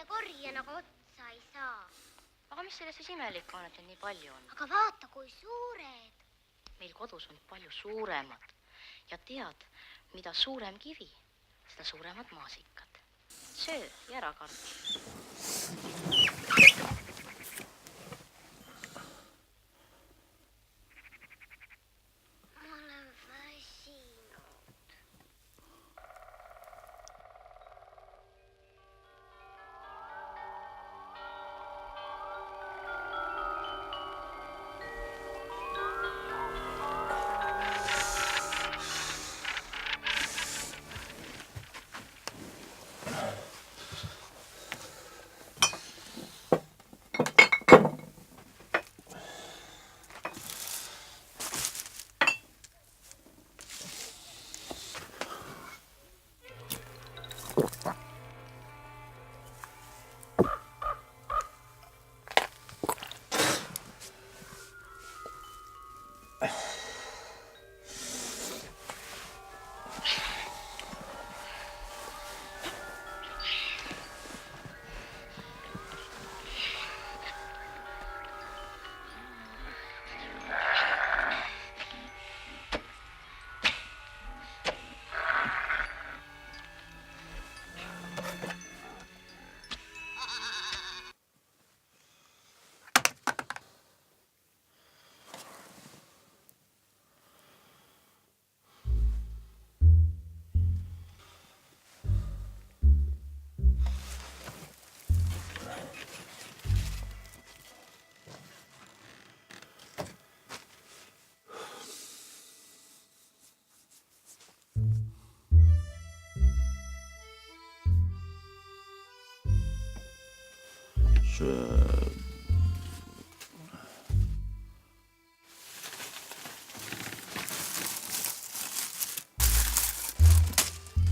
korjan, aga otsa ei saa. Aga mis selles siis imelik on, et neid nii palju on? Aga vaata, kui suured. Meil kodus on palju suuremad. Ja tead, mida suurem kivi, seda suuremad maasikad. Söö ja ära karda. Ma olen väsinud.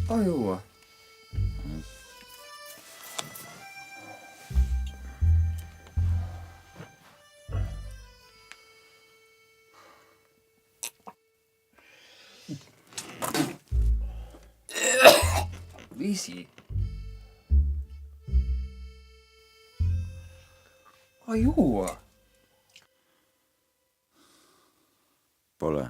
Ajua. Visi. Ajua. Pole.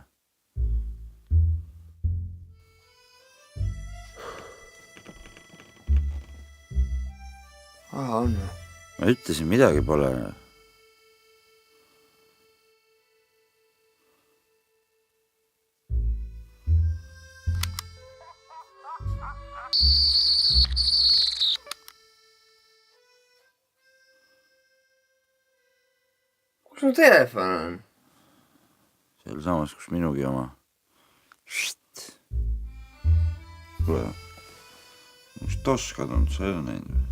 On. Ma ütlesin, midagi pole. Kus su telefon on? Seal samas, kus minugi oma. Kuule, kus toskad on, sa ei ole näinud või?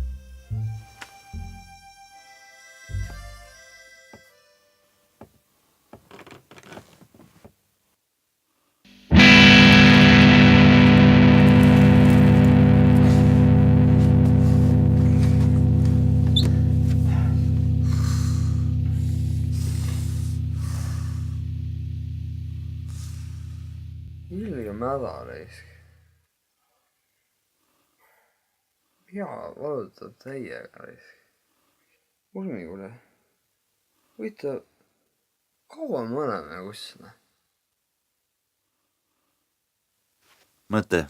Ilge mäda raisk. Pea valutab täiega raisk. Urmi, kuule. Võita, kaua me oleme kussina? Mõte.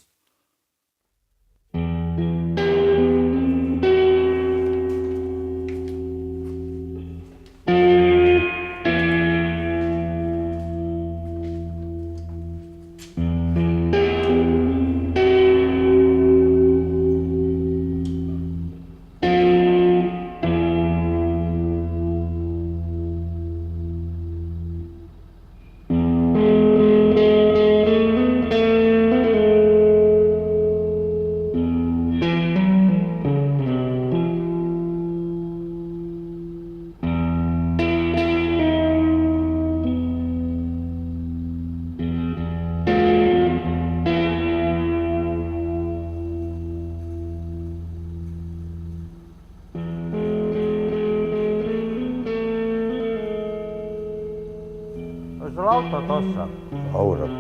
Sul auto tossa? Haurab.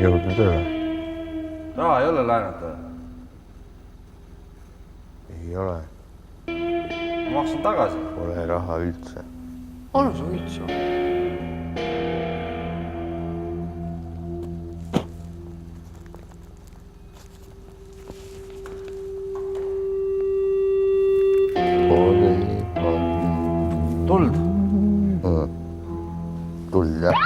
jõudnud tööle? raha ei ole laenata? Ei ole. Ma maksan tagasi. Pole raha üldse. Anna sa üldse. Tuld. Tuld, jah.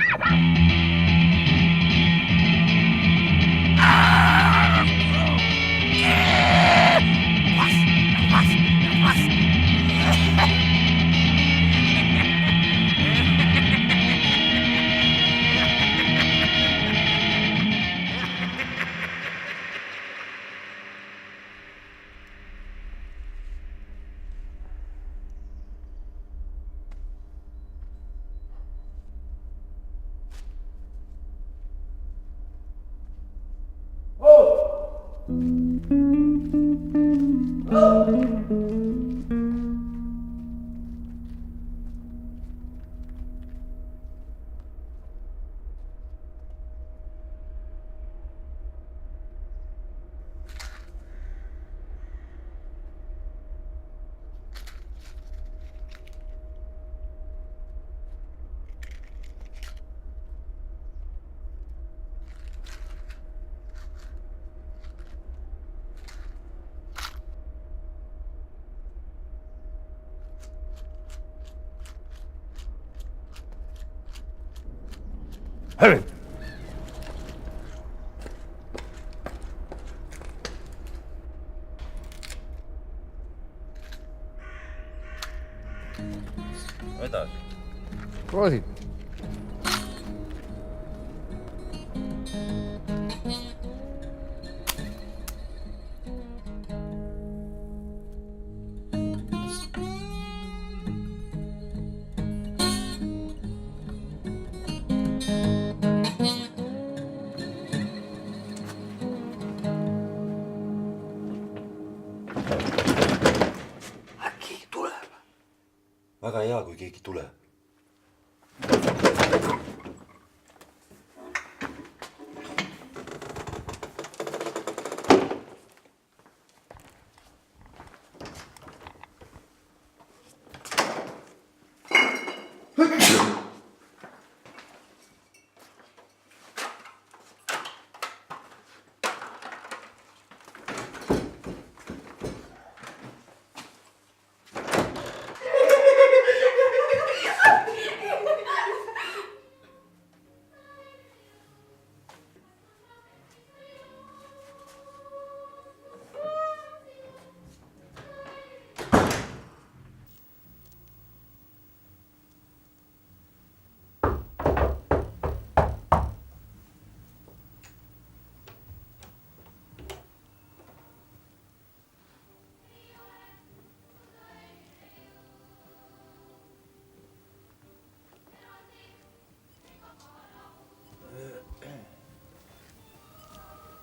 Hei! Edasi. Klaasid. Väga hea, kui keegi tuleb.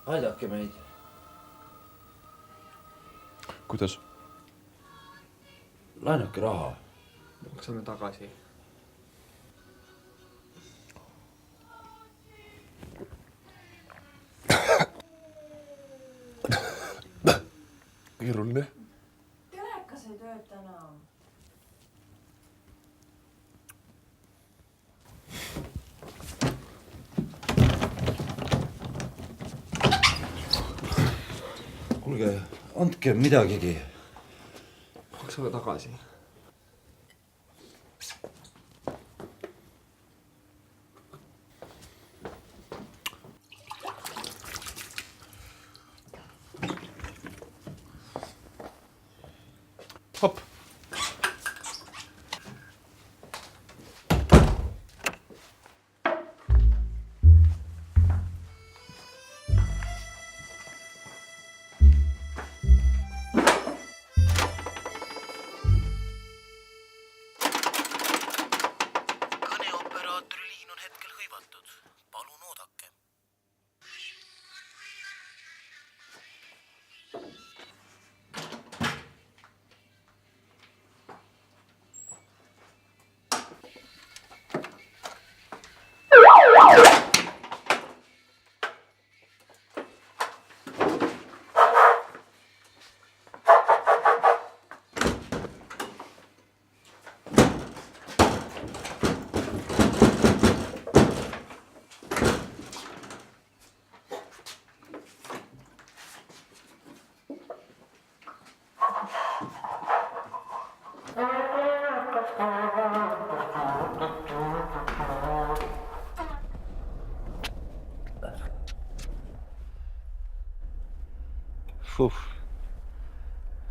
Aidake meid. Kuidas? Laenake raha. Maksame tagasi. Keeruline. Telekas ei tööta enam. Kuulge, andke midagigi. Maksame tagasi. Hopp.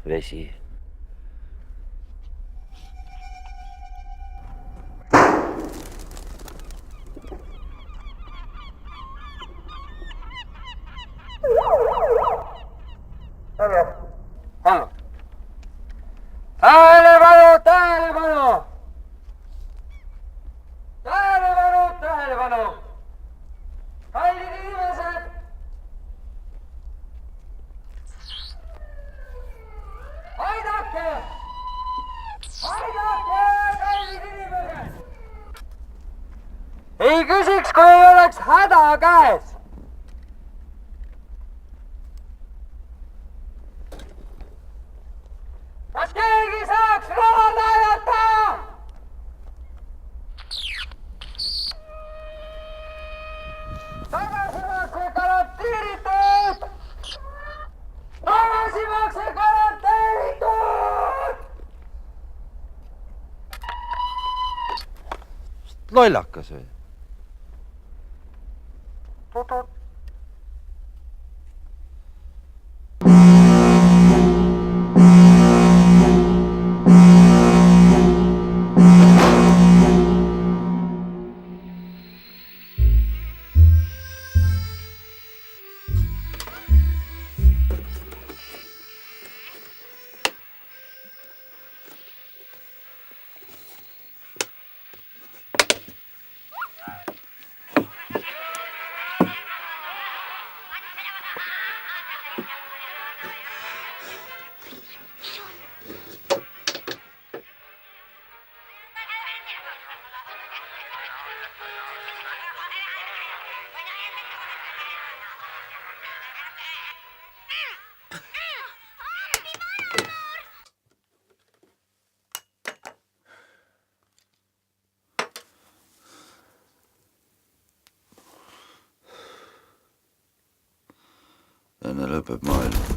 Vesi. Tähelepanu, tähelepanu! Tähelepanu, tähelepanu! Kallid inimesed! Aidake! Aidake, kallid inimesed! Ei küsiks, kui ei oleks häda käes! Kas keegi saaks raha näidata? Tagasimakse garanteeritud! Tagasimakse garanteeritud! Lollakas või? Enne lõpeb maailm.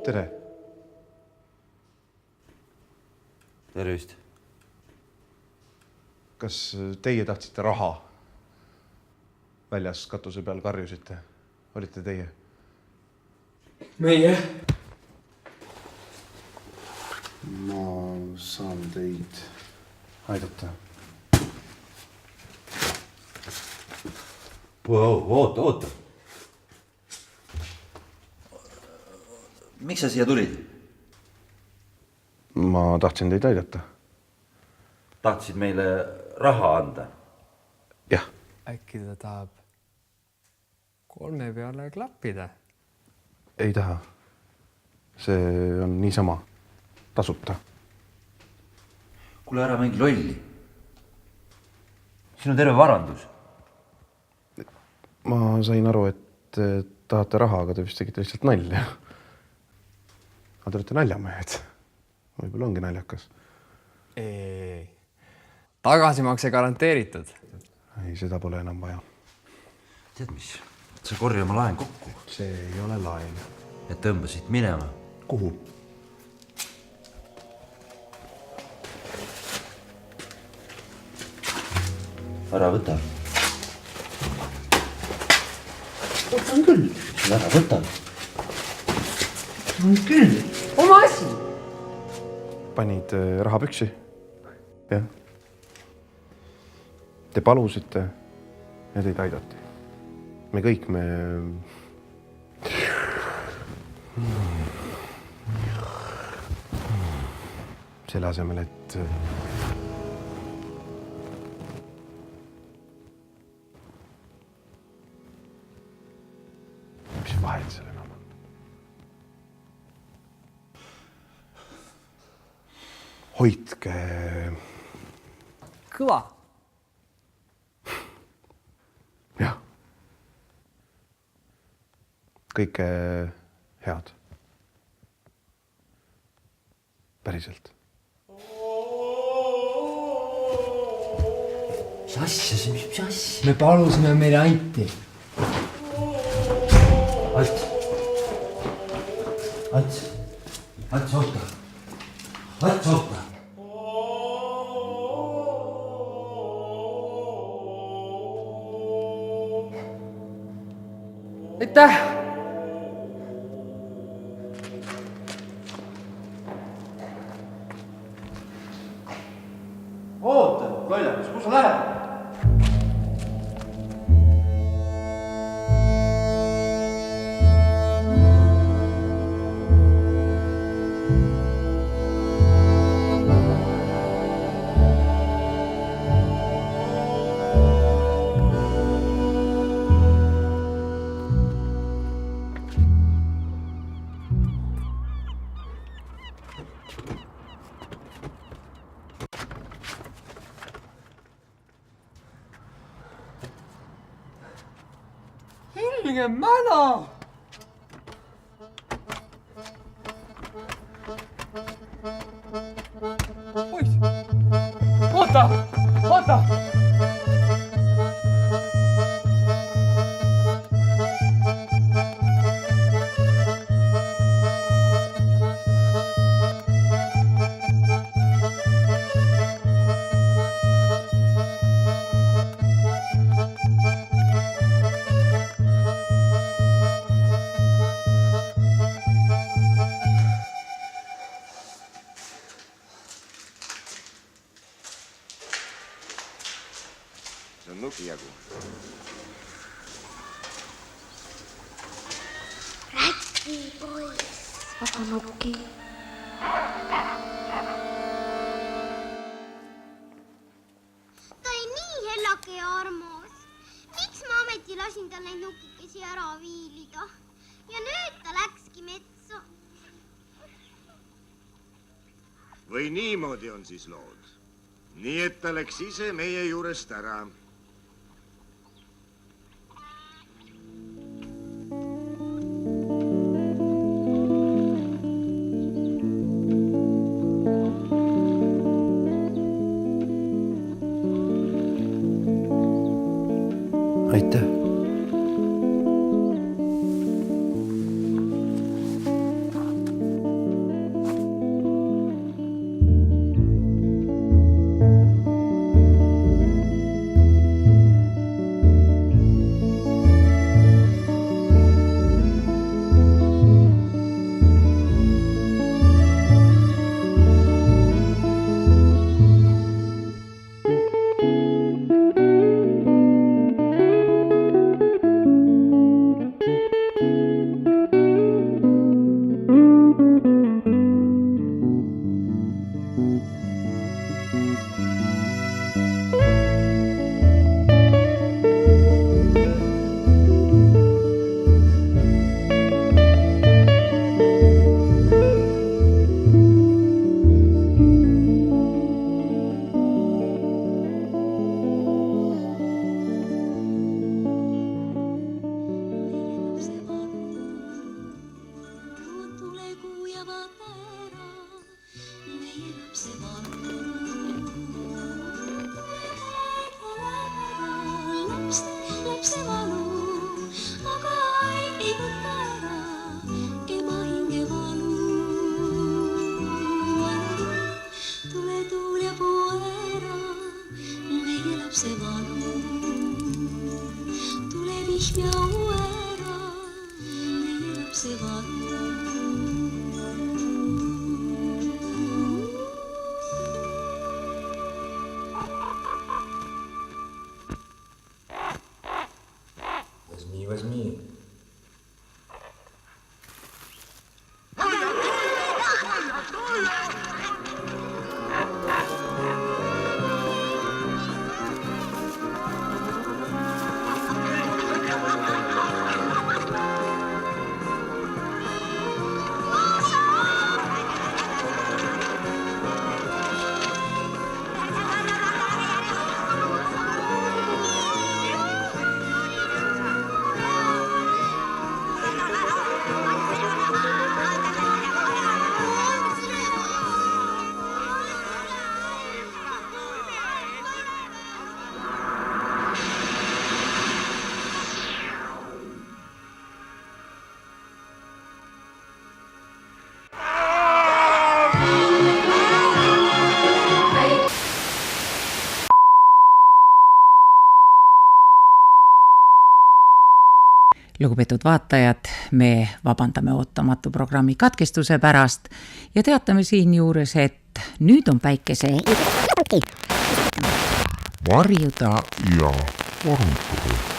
tere. Tervist. Kas teie tahtsite raha? Väljas katuse peal karjusite. Olite teie? meie? Ma saan teid aidata. Oota. Miks sa siia tulid? Ma tahtsin teid aidata. Tahtsid meile raha anda? Jah. Äkki ta tahab 3 peale klappida? Ei taha. See on niisama. Tasuta. Kuule, ära mängi lolli. Siin on terve varandus. Ma sain aru, et tahate raha, aga te vist tegite lihtsalt nalja. Aga te olete naljamehed. Võib-olla ongi naljakas. Ei. Tagasimakse garanteeritud. Ei, seda pole enam vaja. Tead mis? Sa korja oma laen kokku. See ei ole laen. Ja tõmbasid minema. Kuhu? Ära võta. Võtan küll. Ära võta. Võtan küll. Oma asi. Panid rahapüksi? Jah. Te palusite ja teid aidati. Me kõik selle asemel, et mis vahet seal enam on? Hoidke Kõva. jah. Kõike head. päriselt. Mis asja see, mis asja? Me palusime, meile anti. Ats, oota. Aitäh! Oota, lollakas, kus sa lähed? Helge mäda! Poiss! Oota! See on nukijagu. Rätipoiss. Aga nuki. Ta oli nii hellake ja armas. Miks ma ameti lasin tal neid nukikesi ära viilida? Ja nüüd ta läkski metsa. Või niimoodi on siis lood. Nii et ta läks ise meie juurest ära. Aitäh. Возьми. lugupeetud vaatajad, me vabandame ootamatu programmi katkestuse pärast ja teatame siinjuures, et nüüd on päikese varjuda ja varjutada.